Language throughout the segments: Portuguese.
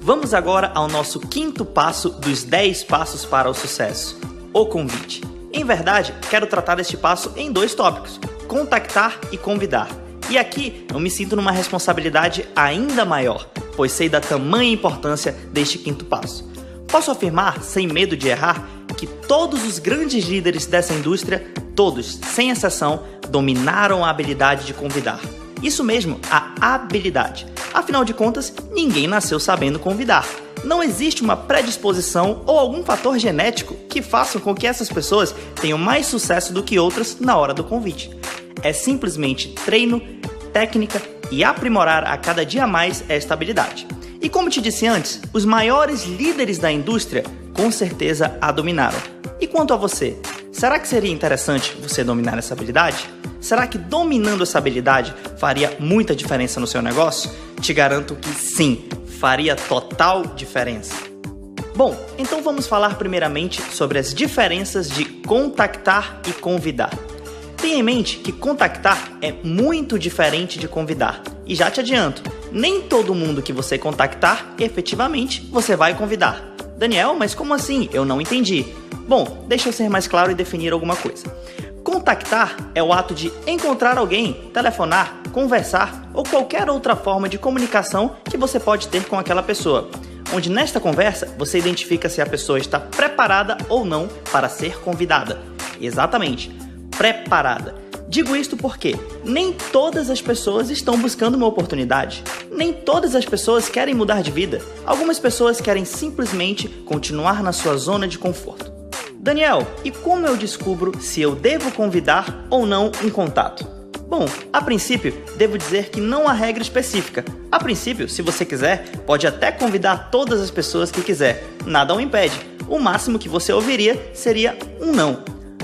Vamos agora ao nosso quinto passo dos 10 passos para o sucesso, o convite. Em verdade, quero tratar este passo em 2 tópicos, contactar e convidar. E aqui eu me sinto numa responsabilidade ainda maior, pois sei da tamanha importância deste quinto passo. Posso afirmar, sem medo de errar, que todos os grandes líderes dessa indústria, todos, sem exceção, dominaram a habilidade de convidar. Isso mesmo, a habilidade. Afinal de contas, ninguém nasceu sabendo convidar. Não existe uma predisposição ou algum fator genético que faça com que essas pessoas tenham mais sucesso do que outras na hora do convite. É simplesmente treino, técnica e aprimorar a cada dia mais esta habilidade. E como te disse antes, os maiores líderes da indústria com certeza a dominaram. E quanto a você? Será que seria interessante você dominar essa habilidade? Será que dominando essa habilidade faria muita diferença no seu negócio? Te garanto que sim, faria total diferença. Bom, então vamos falar primeiramente sobre as diferenças de contactar e convidar. Tenha em mente que contactar é muito diferente de convidar. E já te adianto, nem todo mundo que você contactar, efetivamente, você vai convidar. Daniel, mas como assim? Eu não entendi. Bom, deixa eu ser mais claro e definir alguma coisa. Contactar é o ato de encontrar alguém, telefonar, conversar ou qualquer outra forma de comunicação que você pode ter com aquela pessoa, onde nesta conversa você identifica se a pessoa está preparada ou não para ser convidada. Exatamente, preparada. Digo isto porque nem todas as pessoas estão buscando uma oportunidade. Nem todas as pessoas querem mudar de vida. Algumas pessoas querem simplesmente continuar na sua zona de conforto. Daniel, e como eu descubro se eu devo convidar ou não um contato? Bom, a princípio, devo dizer que não há regra específica. A princípio, se você quiser, pode até convidar todas as pessoas que quiser. Nada o impede. O máximo que você ouviria seria um não.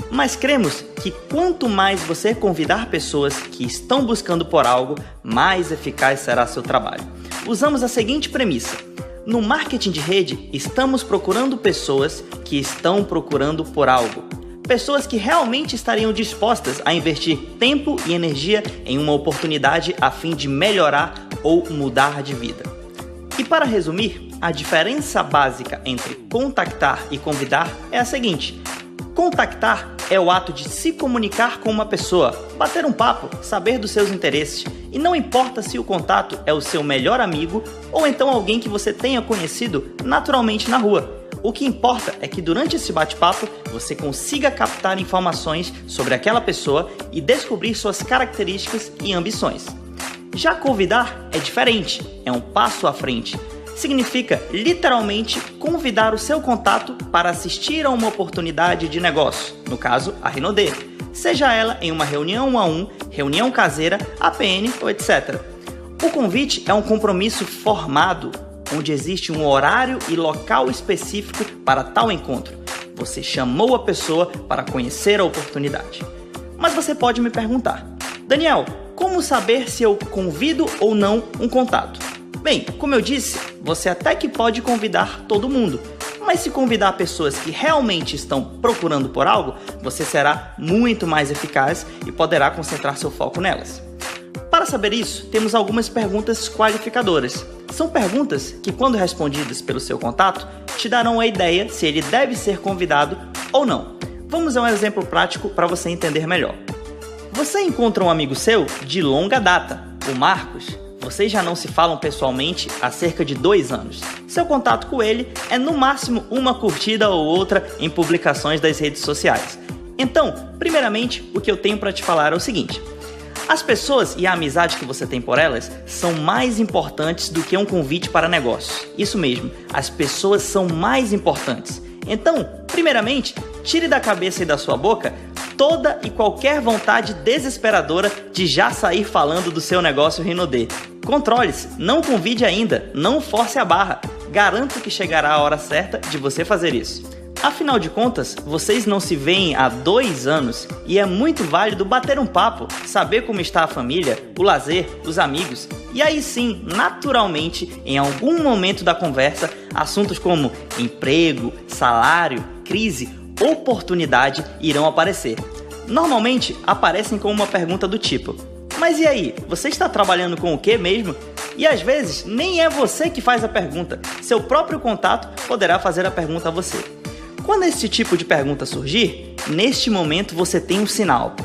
Mas cremos que quanto mais você convidar pessoas que estão buscando por algo, mais eficaz será seu trabalho. Usamos a seguinte premissa. No marketing de rede, estamos procurando pessoas que estão procurando por algo. Pessoas que realmente estariam dispostas a investir tempo e energia em uma oportunidade a fim de melhorar ou mudar de vida. E para resumir, a diferença básica entre contactar e convidar é a seguinte. Contactar é o ato de se comunicar com uma pessoa, bater um papo, saber dos seus interesses. E não importa se o contato é o seu melhor amigo ou então alguém que você tenha conhecido naturalmente na rua. O que importa é que durante esse bate-papo você consiga captar informações sobre aquela pessoa e descobrir suas características e ambições. Já convidar é diferente, é um passo à frente. Significa literalmente convidar o seu contato para assistir a uma oportunidade de negócio, no caso a Rinode, seja ela em uma reunião 1 a 1, reunião caseira, APN ou etc. O convite é um compromisso formado, onde existe um horário e local específico para tal encontro. Você chamou a pessoa para conhecer a oportunidade. Mas você pode me perguntar, Daniel, como saber se eu convido ou não um contato? Bem, como eu disse, você até que pode convidar todo mundo, mas se convidar pessoas que realmente estão procurando por algo, você será muito mais eficaz e poderá concentrar seu foco nelas. Para saber isso, temos algumas perguntas qualificadoras. São perguntas que, quando respondidas pelo seu contato, te darão a ideia se ele deve ser convidado ou não. Vamos a um exemplo prático para você entender melhor. Você encontra um amigo seu de longa data, o Marcos. Vocês já não se falam pessoalmente há cerca de 2 anos. Seu contato com ele é no máximo uma curtida ou outra em publicações das redes sociais. Então, primeiramente, o que eu tenho para te falar é o seguinte. As pessoas e a amizade que você tem por elas são mais importantes do que um convite para negócios. Isso mesmo, as pessoas são mais importantes. Então, primeiramente, tire da cabeça e da sua boca toda e qualquer vontade desesperadora de já sair falando do seu negócio Rinode. Controle-se, não convide ainda, não force a barra. Garanto que chegará a hora certa de você fazer isso. Afinal de contas, vocês não se veem há 2 anos e é muito válido bater um papo, saber como está a família, o lazer, os amigos. E aí sim, naturalmente, em algum momento da conversa, assuntos como emprego, salário, crise, oportunidade irão aparecer. Normalmente aparecem com uma pergunta do tipo: mas e aí, você está trabalhando com o que mesmo? E às vezes nem é você que faz a pergunta, seu próprio contato poderá fazer a pergunta a você. Quando esse tipo de pergunta surgir, neste momento você tem um sinal.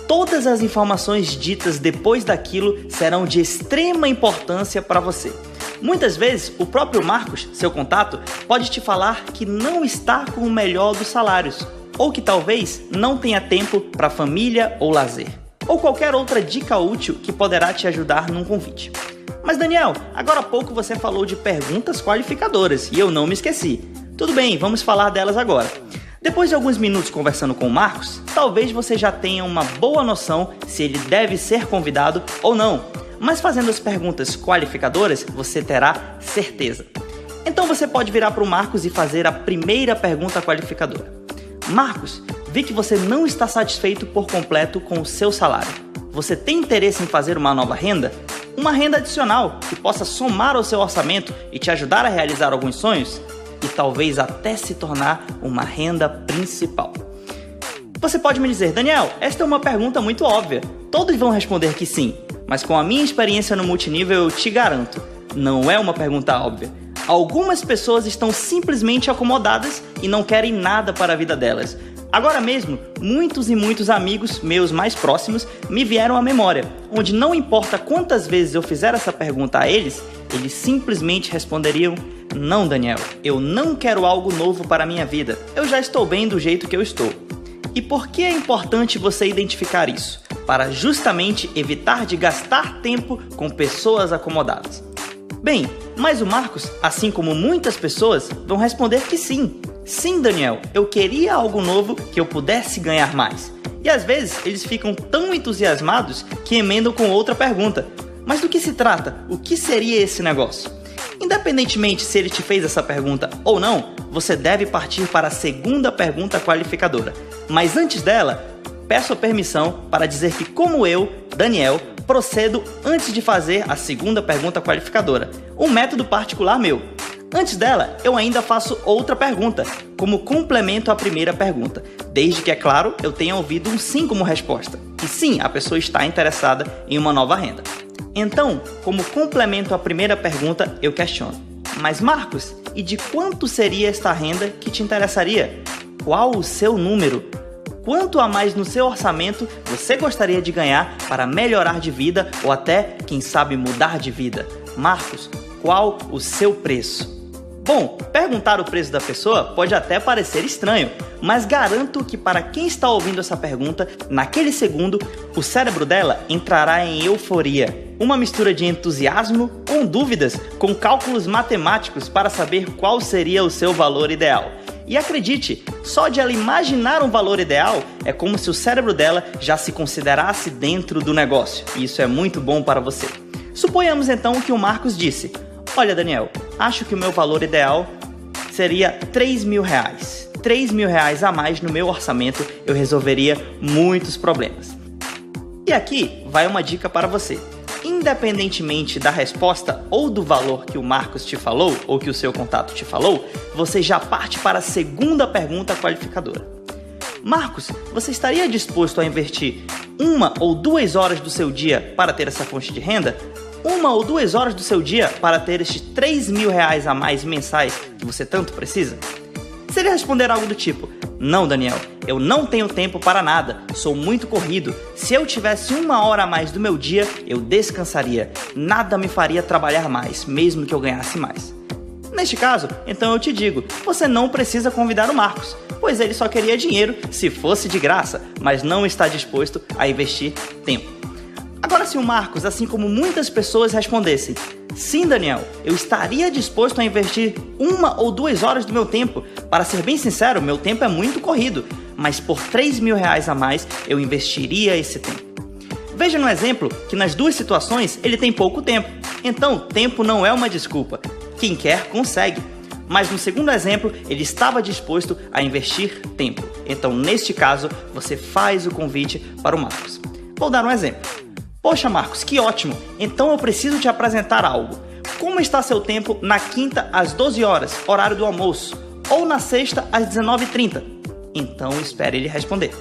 Todas as informações ditas depois daquilo serão de extrema importância para você. Muitas vezes, o próprio Marcos, seu contato, pode te falar que não está com o melhor dos salários, ou que talvez não tenha tempo para família ou lazer, ou qualquer outra dica útil que poderá te ajudar num convite. Mas Daniel, agora há pouco você falou de perguntas qualificadoras e eu não me esqueci. Tudo bem, vamos falar delas agora. Depois de alguns minutos conversando com o Marcos, talvez você já tenha uma boa noção se ele deve ser convidado ou não. Mas fazendo as perguntas qualificadoras, você terá certeza. Então você pode virar para o Marcos e fazer a primeira pergunta qualificadora. Marcos, vi que você não está satisfeito por completo com o seu salário. Você tem interesse em fazer uma nova renda? Uma renda adicional que possa somar ao seu orçamento e te ajudar a realizar alguns sonhos? E talvez até se tornar uma renda principal. Você pode me dizer, Daniel, esta é uma pergunta muito óbvia. Todos vão responder que sim, mas com a minha experiência no multinível eu te garanto, não é uma pergunta óbvia. Algumas pessoas estão simplesmente acomodadas e não querem nada para a vida delas. Agora mesmo, muitos amigos meus mais próximos me vieram à memória, onde não importa quantas vezes eu fizer essa pergunta a eles, eles simplesmente responderiam: não, Daniel, eu não quero algo novo para a minha vida, eu já estou bem do jeito que eu estou. E por que é importante você identificar isso? Para justamente evitar de gastar tempo com pessoas acomodadas. Bem, mas o Marcos, assim como muitas pessoas, vão responder que sim. Sim, Daniel, eu queria algo novo que eu pudesse ganhar mais. E às vezes eles ficam tão entusiasmados que emendam com outra pergunta. Mas do que se trata? O que seria esse negócio? Independentemente se ele te fez essa pergunta ou não, você deve partir para a segunda pergunta qualificadora. Mas antes dela, peço a permissão para dizer que, como eu, Daniel, procedo antes de fazer a segunda pergunta qualificadora, um método particular meu. Antes dela, eu ainda faço outra pergunta, como complemento à primeira pergunta, desde que, é claro, eu tenha ouvido um sim como resposta. E sim, a pessoa está interessada em uma nova renda. Então, como complemento à primeira pergunta, eu questiono: mas Marcos, e de quanto seria esta renda que te interessaria? Qual o seu número? Quanto a mais no seu orçamento você gostaria de ganhar para melhorar de vida ou até, quem sabe, mudar de vida? Marcos, qual o seu preço? Bom, perguntar o preço da pessoa pode até parecer estranho, mas garanto que para quem está ouvindo essa pergunta, naquele segundo, o cérebro dela entrará em euforia. Uma mistura de entusiasmo com dúvidas, com cálculos matemáticos para saber qual seria o seu valor ideal. E acredite, só de ela imaginar um valor ideal, é como se o cérebro dela já se considerasse dentro do negócio. E isso é muito bom para você. Suponhamos então que o Marcos disse: olha, Daniel, acho que o meu valor ideal seria R$3.000. R$3.000 a mais no meu orçamento, eu resolveria muitos problemas. E aqui vai uma dica para você. Independentemente da resposta ou do valor que o Marcos te falou, ou que o seu contato te falou, você já parte para a segunda pergunta qualificadora. Marcos, você estaria disposto a investir 1 ou 2 horas do seu dia para ter essa fonte de renda? 1 ou 2 horas do seu dia para ter estes R$3.000 a mais mensais que você tanto precisa? Se ele responder algo do tipo: não, Daniel, eu não tenho tempo para nada, sou muito corrido, se eu tivesse 1 hora a mais do meu dia, eu descansaria, nada me faria trabalhar mais, mesmo que eu ganhasse mais. Neste caso, então eu te digo, você não precisa convidar o Marcos, pois ele só queria dinheiro se fosse de graça, mas não está disposto a investir tempo. Agora, se o Marcos, assim como muitas pessoas, respondessem: sim, Daniel, eu estaria disposto a investir 1 ou 2 horas do meu tempo. Para ser bem sincero, meu tempo é muito corrido, mas por R$3.000 a mais, eu investiria esse tempo. Veja no exemplo que nas duas situações ele tem pouco tempo. Então, tempo não é uma desculpa. Quem quer, consegue. Mas no segundo exemplo, ele estava disposto a investir tempo. Então, neste caso, você faz o convite para o Marcos. Vou dar um exemplo. Poxa, Marcos, que ótimo! Então eu preciso te apresentar algo. Como está seu tempo na quinta às 12 horas, horário do almoço? Ou na sexta às 19h30? Então espere ele responder.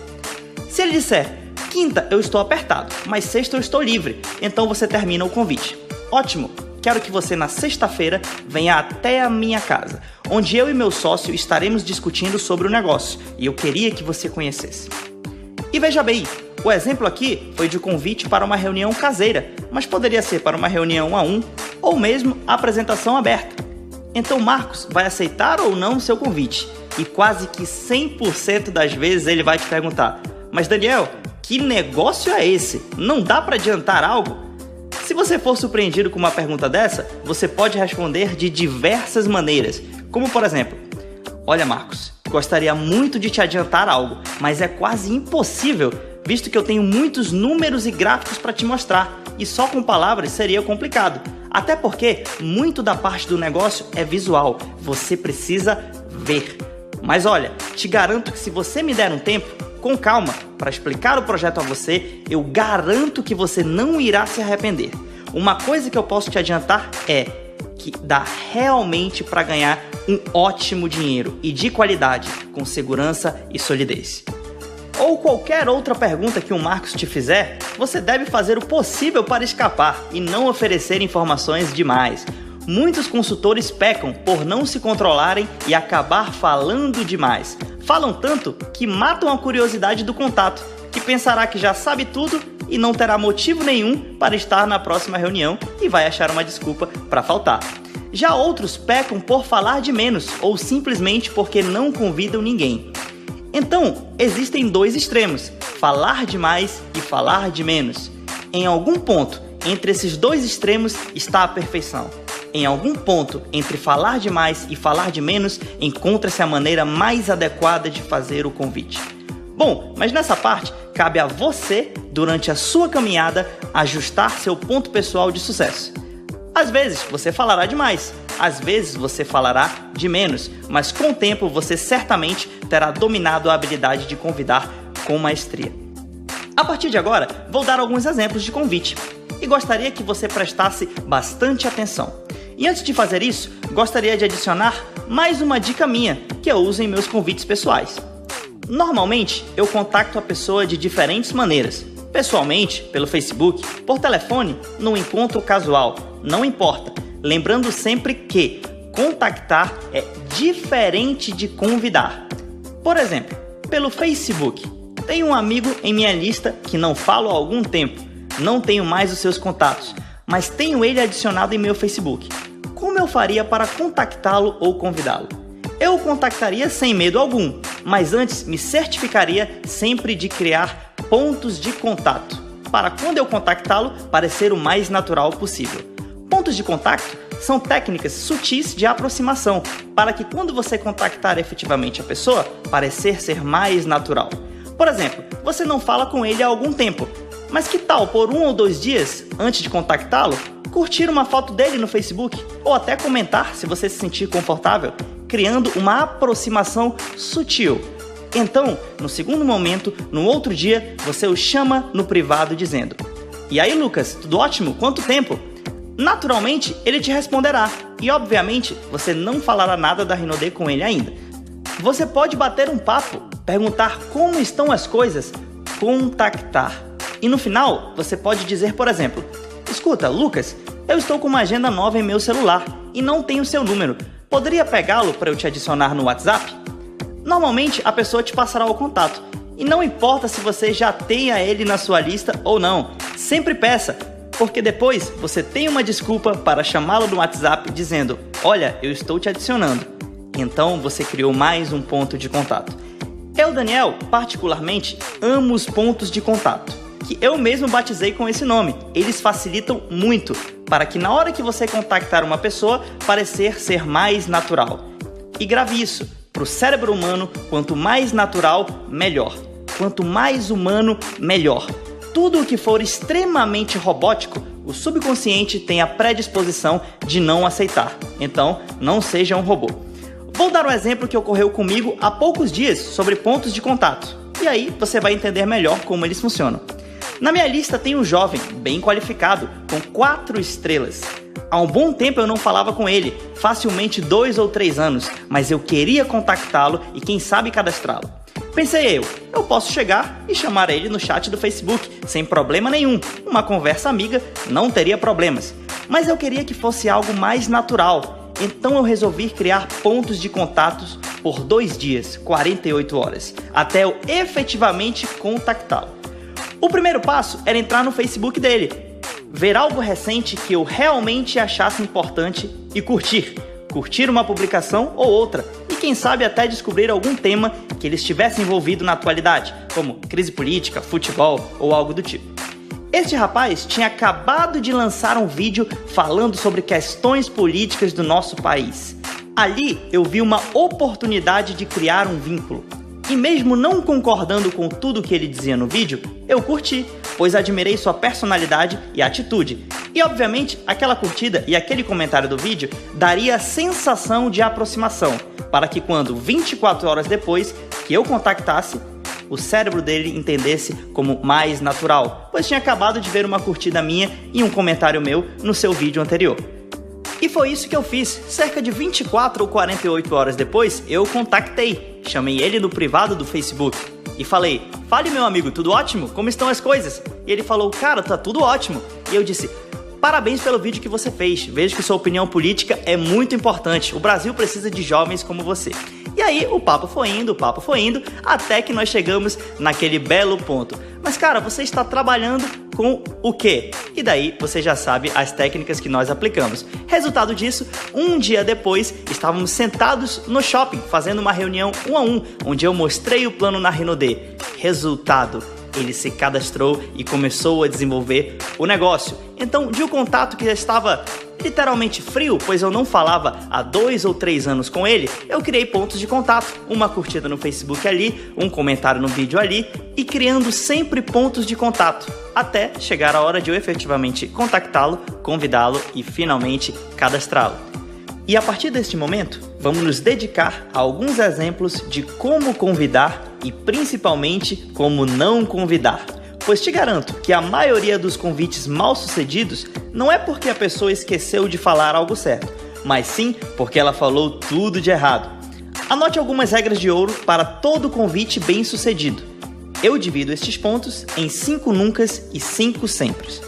Se ele disser: quinta eu estou apertado, mas sexta eu estou livre, então você termina o convite. Ótimo! quero que você na sexta-feira venha até a minha casa, onde eu e meu sócio estaremos discutindo sobre o negócio e eu queria que você conhecesse. E veja bem, o exemplo aqui foi de convite para uma reunião caseira, mas poderia ser para uma reunião 1 a 1 ou mesmo apresentação aberta. Então Marcos vai aceitar ou não o seu convite e quase que 100% das vezes ele vai te perguntar: mas Daniel, que negócio é esse? Não dá para adiantar algo? Se você for surpreendido com uma pergunta dessa, você pode responder de diversas maneiras, como por exemplo: olha Marcos, gostaria muito de te adiantar algo, mas é quase impossível, visto que eu tenho muitos números e gráficos para te mostrar, e só com palavras seria complicado. Até porque muito da parte do negócio é visual, você precisa ver. Mas olha, te garanto que se você me der um tempo, com calma, para explicar o projeto a você, eu garanto que você não irá se arrepender. Uma coisa que eu posso te adiantar é que dá realmente para ganhar um ótimo dinheiro e de qualidade, com segurança e solidez. Ou qualquer outra pergunta que o Marcos te fizer, você deve fazer o possível para escapar e não oferecer informações demais. Muitos consultores pecam por não se controlarem e acabar falando demais. Falam tanto que matam a curiosidade do contato, que pensará que já sabe tudo e não terá motivo nenhum para estar na próxima reunião e vai achar uma desculpa para faltar. Já outros pecam por falar de menos ou simplesmente porque não convidam ninguém. Então, existem dois extremos, falar demais e falar de menos. Em algum ponto entre esses dois extremos está a perfeição. Em algum ponto entre falar demais e falar de menos encontra-se a maneira mais adequada de fazer o convite. Bom, mas nessa parte cabe a você, durante a sua caminhada, ajustar seu ponto pessoal de sucesso. Às vezes você falará demais, às vezes você falará de menos, mas com o tempo você certamente terá dominado a habilidade de convidar com maestria. A partir de agora, vou dar alguns exemplos de convite e gostaria que você prestasse bastante atenção. E antes de fazer isso, gostaria de adicionar mais uma dica minha que eu uso em meus convites pessoais. Normalmente, eu contacto a pessoa de diferentes maneiras. Pessoalmente, pelo Facebook, por telefone, num encontro casual, não importa. Lembrando sempre que contactar é diferente de convidar. Por exemplo, pelo Facebook, tenho um amigo em minha lista que não falo há algum tempo. Não tenho mais os seus contatos, mas tenho ele adicionado em meu Facebook. Como eu faria para contactá-lo ou convidá-lo? Eu o contactaria sem medo algum, mas antes me certificaria sempre de criar pontos de contato, para quando eu contactá-lo parecer o mais natural possível. Pontos de contato são técnicas sutis de aproximação, para que quando você contactar efetivamente a pessoa, parecer ser mais natural. Por exemplo, você não fala com ele há algum tempo, mas que tal por 1 ou 2 dias, antes de contactá-lo, curtir uma foto dele no Facebook, ou até comentar se você se sentir confortável, criando uma aproximação sutil. Então, no segundo momento, no outro dia, você o chama no privado dizendo: "E aí, Lucas, tudo ótimo? Quanto tempo?" Naturalmente, ele te responderá e, obviamente, você não falará nada da Rinode com ele ainda. Você pode bater um papo, perguntar como estão as coisas, contactar. E no final, você pode dizer, por exemplo: "Escuta, Lucas, eu estou com uma agenda nova em meu celular e não tenho seu número. Poderia pegá-lo para eu te adicionar no WhatsApp?" Normalmente, a pessoa te passará o contato. E não importa se você já tenha ele na sua lista ou não, sempre peça, porque depois você tem uma desculpa para chamá-lo no WhatsApp dizendo: "Olha, eu estou te adicionando." Então você criou mais um ponto de contato. Eu, Daniel, particularmente, amo os pontos de contato, que eu mesmo batizei com esse nome. Eles facilitam muito para que na hora que você contactar uma pessoa, parecer ser mais natural. E grave isso, para o cérebro humano, quanto mais natural, melhor. Quanto mais humano, melhor. Tudo o que for extremamente robótico, o subconsciente tem a predisposição de não aceitar. Então, não seja um robô. Vou dar um exemplo que ocorreu comigo há poucos dias sobre pontos de contato. E aí você vai entender melhor como eles funcionam. Na minha lista tem um jovem, bem qualificado, com 4 estrelas. Há um bom tempo eu não falava com ele, facilmente 2 ou 3 anos, mas eu queria contactá-lo e quem sabe cadastrá-lo. Pensei eu posso chegar e chamar ele no chat do Facebook, sem problema nenhum. Uma conversa amiga não teria problemas. mas eu queria que fosse algo mais natural. Então eu resolvi criar pontos de contatos por 2 dias, 48 horas, até eu efetivamente contactá-lo. O primeiro passo era entrar no Facebook dele, ver algo recente que eu realmente achasse importante e curtir uma publicação ou outra, e quem sabe até descobrir algum tema que ele estivesse envolvido na atualidade, como crise política, futebol ou algo do tipo. Este rapaz tinha acabado de lançar um vídeo falando sobre questões políticas do nosso país. Ali eu vi uma oportunidade de criar um vínculo. E mesmo não concordando com tudo que ele dizia no vídeo, eu curti, pois admirei sua personalidade e atitude. E obviamente, aquela curtida e aquele comentário do vídeo daria a sensação de aproximação, para que quando 24 horas depois que eu contactasse, o cérebro dele entendesse como mais natural, pois tinha acabado de ver uma curtida minha e um comentário meu no seu vídeo anterior. E foi isso que eu fiz. Cerca de 24 ou 48 horas depois, eu contactei. Chamei ele no privado do Facebook e falei: "Fale, meu amigo, tudo ótimo? Como estão as coisas?" E ele falou: "Cara, tá tudo ótimo." E eu disse: "Parabéns pelo vídeo que você fez. Vejo que sua opinião política é muito importante. O Brasil precisa de jovens como você." E aí o papo foi indo, até que nós chegamos naquele belo ponto. "Mas cara, você está trabalhando com o quê?" E daí você já sabe as técnicas que nós aplicamos. Resultado disso, um dia depois, estávamos sentados no shopping, fazendo uma reunião 1 a 1, onde eu mostrei o plano na Rinode. Resultado: ele se cadastrou e começou a desenvolver o negócio. Então, de um contato que já estava literalmente frio, pois eu não falava há 2 ou 3 anos com ele, eu criei pontos de contato, uma curtida no Facebook ali, um comentário no vídeo ali, e criando sempre pontos de contato, até chegar a hora de eu efetivamente contactá-lo, convidá-lo e finalmente cadastrá-lo. E a partir deste momento, vamos nos dedicar a alguns exemplos de como convidar e principalmente como não convidar. Pois te garanto que a maioria dos convites mal sucedidos não é porque a pessoa esqueceu de falar algo certo, mas sim porque ela falou tudo de errado. Anote algumas regras de ouro para todo convite bem sucedido. Eu divido estes pontos em 5 nuncas e 5 sempres.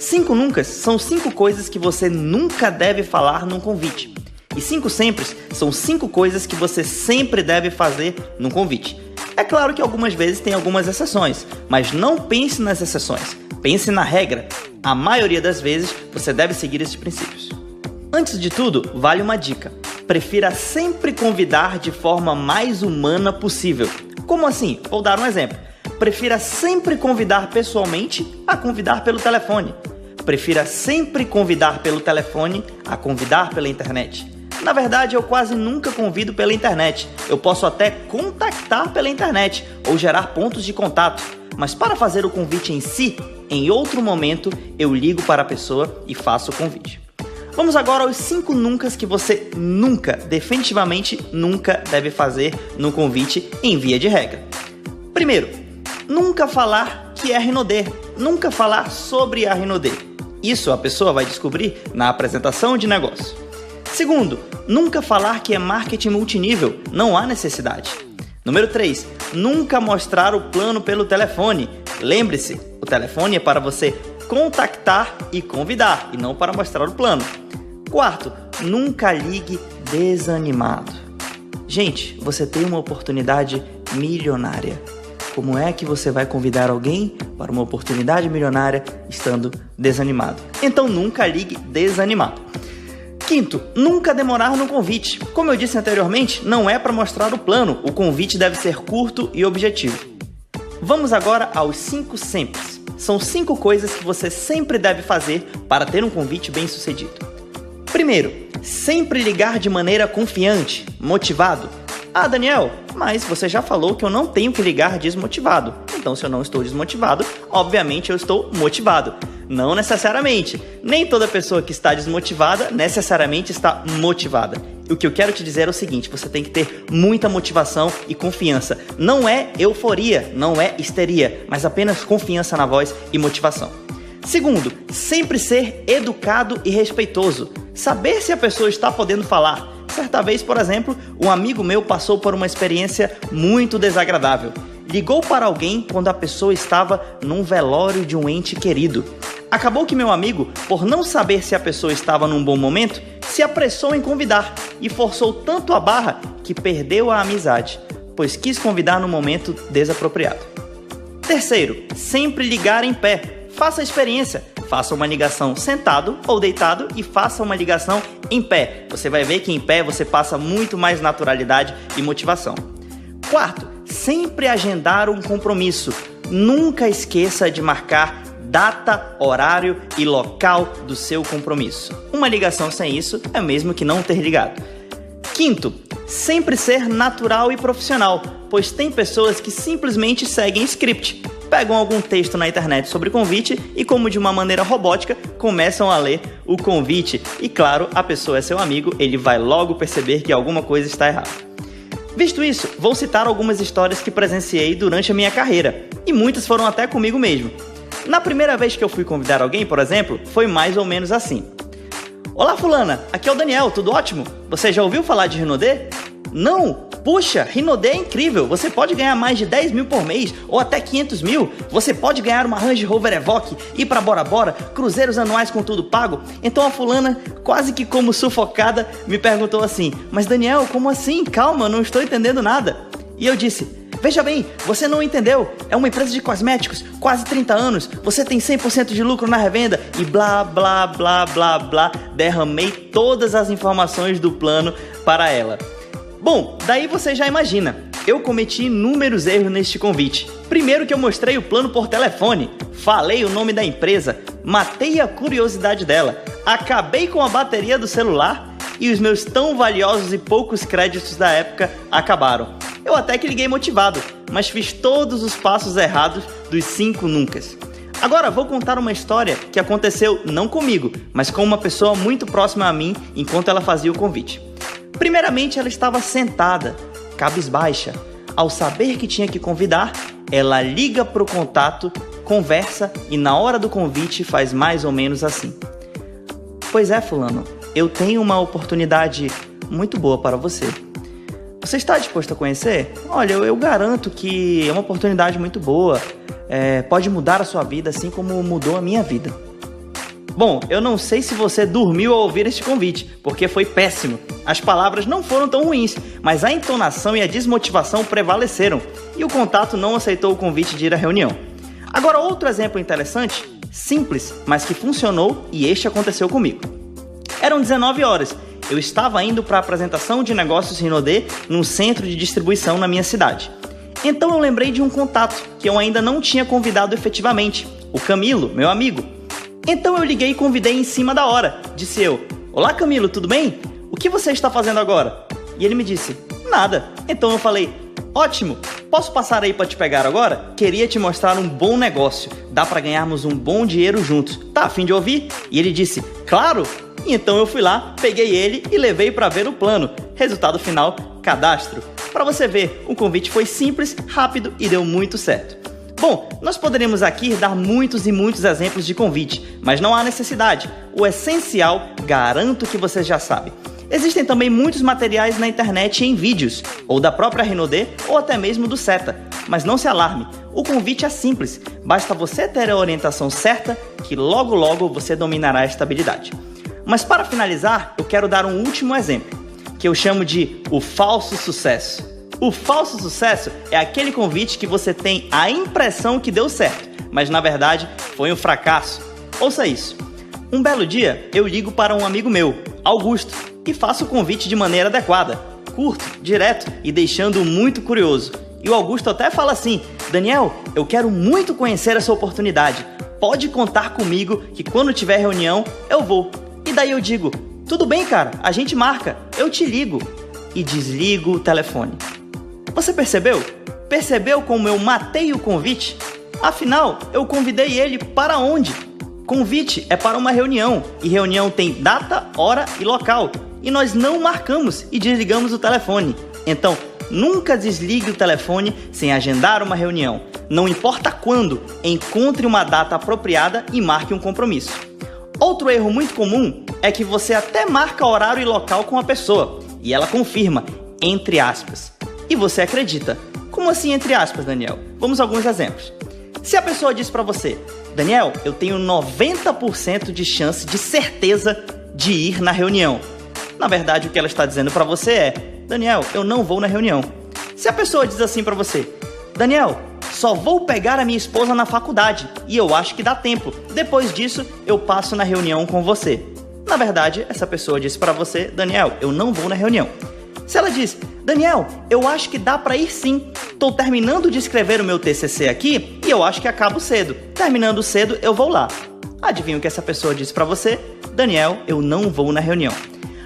5 nuncas são 5 coisas que você nunca deve falar num convite. E 5 sempres são 5 coisas que você sempre deve fazer num convite. É claro que algumas vezes tem algumas exceções, mas não pense nas exceções, pense na regra. A maioria das vezes você deve seguir esses princípios. Antes de tudo, vale uma dica: prefira sempre convidar de forma mais humana possível. Como assim? Vou dar um exemplo. Prefira sempre convidar pessoalmente a convidar pelo telefone. Prefira sempre convidar pelo telefone a convidar pela internet. Na verdade, eu quase nunca convido pela internet. Eu posso até contactar pela internet ou gerar pontos de contato, mas para fazer o convite em si, em outro momento, eu ligo para a pessoa e faço o convite. Vamos agora aos 5 nuncas que você nunca, definitivamente nunca deve fazer no convite em via de regra. Primeiro, nunca falar que é Rinode, nunca falar sobre a Rinode. Isso a pessoa vai descobrir na apresentação de negócio. Segundo, nunca falar que é marketing multinível, não há necessidade. Número 3, nunca mostrar o plano pelo telefone. Lembre-se, o telefone é para você contactar e convidar, e não para mostrar o plano. Quarto, nunca ligue desanimado. Gente, você tem uma oportunidade milionária. Como é que você vai convidar alguém para uma oportunidade milionária estando desanimado? Então nunca ligue desanimado. Quinto, nunca demorar no convite. Como eu disse anteriormente, não é para mostrar o plano, o convite deve ser curto e objetivo. Vamos agora aos 5 sempres. São 5 coisas que você sempre deve fazer para ter um convite bem sucedido. Primeiro, sempre ligar de maneira confiante, motivado. Ah, Daniel, mas você já falou que eu não tenho que ligar desmotivado. Então, se eu não estou desmotivado, obviamente eu estou motivado. Não necessariamente. Nem toda pessoa que está desmotivada necessariamente está motivada. E o que eu quero te dizer é o seguinte: você tem que ter muita motivação e confiança. Não é euforia, não é histeria, mas apenas confiança na voz e motivação. Segundo, sempre ser educado e respeitoso. Saber se a pessoa está podendo falar. Certa vez, por exemplo, um amigo meu passou por uma experiência muito desagradável. Ligou para alguém quando a pessoa estava num velório de um ente querido. Acabou que meu amigo, por não saber se a pessoa estava num bom momento, se apressou em convidar e forçou tanto a barra que perdeu a amizade, pois quis convidar no momento desapropriado. Terceiro, sempre ligar em pé. Faça a experiência. Faça uma ligação sentado ou deitado e faça uma ligação em pé. Você vai ver que em pé você passa muito mais naturalidade e motivação. Quarto, sempre agendar um compromisso. Nunca esqueça de marcar data, horário e local do seu compromisso. Uma ligação sem isso é mesmo que não ter ligado. Quinto, sempre ser natural e profissional, pois tem pessoas que simplesmente seguem script. Pegam algum texto na internet sobre convite e, como de uma maneira robótica, começam a ler o convite. E claro, a pessoa é seu amigo, ele vai logo perceber que alguma coisa está errada. Visto isso, vou citar algumas histórias que presenciei durante a minha carreira, e muitas foram até comigo mesmo. Na primeira vez que eu fui convidar alguém, por exemplo, foi mais ou menos assim. Olá fulana, aqui é o Daniel, tudo ótimo? Você já ouviu falar de Rinodê? Não? Puxa, Rinodê é incrível, você pode ganhar mais de 10 mil por mês ou até 500 mil, você pode ganhar uma Range Rover Evoque, ir pra Bora Bora, cruzeiros anuais com tudo pago. Então a fulana, quase que como sufocada, me perguntou assim, mas Daniel, como assim? Calma, não estou entendendo nada. E eu disse, veja bem, você não entendeu, é uma empresa de cosméticos, quase 30 anos, você tem 100% de lucro na revenda e blá blá blá blá blá, derramei todas as informações do plano para ela. Bom, daí você já imagina, eu cometi inúmeros erros neste convite. Primeiro que eu mostrei o plano por telefone, falei o nome da empresa, matei a curiosidade dela, acabei com a bateria do celular e os meus tão valiosos e poucos créditos da época acabaram. Eu até que liguei motivado, mas fiz todos os passos errados dos 5 nuncas. Agora vou contar uma história que aconteceu não comigo, mas com uma pessoa muito próxima a mim enquanto ela fazia o convite. Primeiramente, ela estava sentada, cabisbaixa. Ao saber que tinha que convidar, ela liga para o contato, conversa e na hora do convite faz mais ou menos assim. Pois é, fulano, eu tenho uma oportunidade muito boa para você. Você está disposto a conhecer? Olha, eu garanto que é uma oportunidade muito boa. Pode mudar a sua vida assim como mudou a minha vida. Bom, eu não sei se você dormiu ao ouvir este convite, porque foi péssimo. As palavras não foram tão ruins, mas a entonação e a desmotivação prevaleceram, e o contato não aceitou o convite de ir à reunião. Agora, outro exemplo interessante, simples, mas que funcionou, e este aconteceu comigo. Eram 19 horas, eu estava indo para a apresentação de negócios Rinodê num centro de distribuição na minha cidade. Então eu lembrei de um contato que eu ainda não tinha convidado efetivamente, o Camilo, meu amigo. Então eu liguei e convidei em cima da hora. Disse eu, olá Camilo, tudo bem? O que você está fazendo agora? E ele me disse, nada. Então eu falei, ótimo, posso passar aí para te pegar agora? Queria te mostrar um bom negócio, dá para ganharmos um bom dinheiro juntos. Tá a fim de ouvir? E ele disse, claro! E então eu fui lá, peguei ele e levei para ver o plano. Resultado final, cadastro. Para você ver, o convite foi simples, rápido e deu muito certo. Bom, nós poderíamos aqui dar muitos e muitos exemplos de convite, mas não há necessidade. O essencial, garanto que você já sabe. Existem também muitos materiais na internet em vídeos, ou da própria Rinodê, ou até mesmo do SETA. Mas não se alarme, o convite é simples, basta você ter a orientação certa que logo logo você dominará esta habilidade. Mas para finalizar, eu quero dar um último exemplo, que eu chamo de o falso sucesso. O falso sucesso é aquele convite que você tem a impressão que deu certo, mas na verdade foi um fracasso. Ouça isso. Um belo dia, eu ligo para um amigo meu, Augusto, e faço o convite de maneira adequada, curto, direto e deixando-o muito curioso. E o Augusto até fala assim, Daniel, eu quero muito conhecer essa oportunidade. Pode contar comigo que quando tiver reunião, eu vou. E daí eu digo, tudo bem cara, a gente marca, eu te ligo. E desligo o telefone. Você percebeu? Percebeu como eu matei o convite? Afinal, eu convidei ele para onde? Convite é para uma reunião, e reunião tem data, hora e local. E nós não marcamos e desligamos o telefone. Então, nunca desligue o telefone sem agendar uma reunião. Não importa quando, encontre uma data apropriada e marque um compromisso. Outro erro muito comum é que você até marca horário e local com a pessoa, e ela confirma, entre aspas. E você acredita. Como assim entre aspas, Daniel? Vamos a alguns exemplos. Se a pessoa diz para você, Daniel, eu tenho 90% de chance de certeza de ir na reunião. Na verdade, o que ela está dizendo para você é: Daniel, eu não vou na reunião. Se a pessoa diz assim para você: Daniel, só vou pegar a minha esposa na faculdade e eu acho que dá tempo. Depois disso, eu passo na reunião com você. Na verdade, essa pessoa disse para você: Daniel, eu não vou na reunião. Se ela diz: Daniel, eu acho que dá para ir sim. Tô terminando de escrever o meu TCC aqui e eu acho que acabo cedo. Terminando cedo, eu vou lá. Adivinha o que essa pessoa disse para você? Daniel, eu não vou na reunião.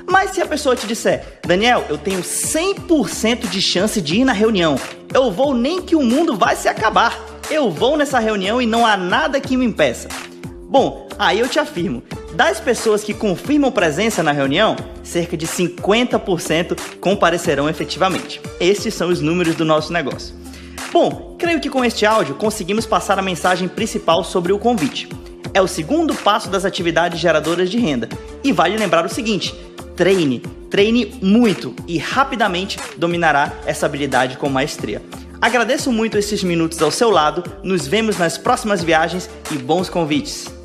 Mas se a pessoa te disser: Daniel, eu tenho 100% de chance de ir na reunião. Eu vou nem que o mundo vai se acabar. Eu vou nessa reunião e não há nada que me impeça. Bom, aí eu te afirmo, das pessoas que confirmam presença na reunião, cerca de 50% comparecerão efetivamente. Estes são os números do nosso negócio. Bom, creio que com este áudio conseguimos passar a mensagem principal sobre o convite. É o segundo passo das atividades geradoras de renda. E vale lembrar o seguinte: treine muito e rapidamente dominará essa habilidade com maestria. Agradeço muito esses minutos ao seu lado, nos vemos nas próximas viagens e bons convites!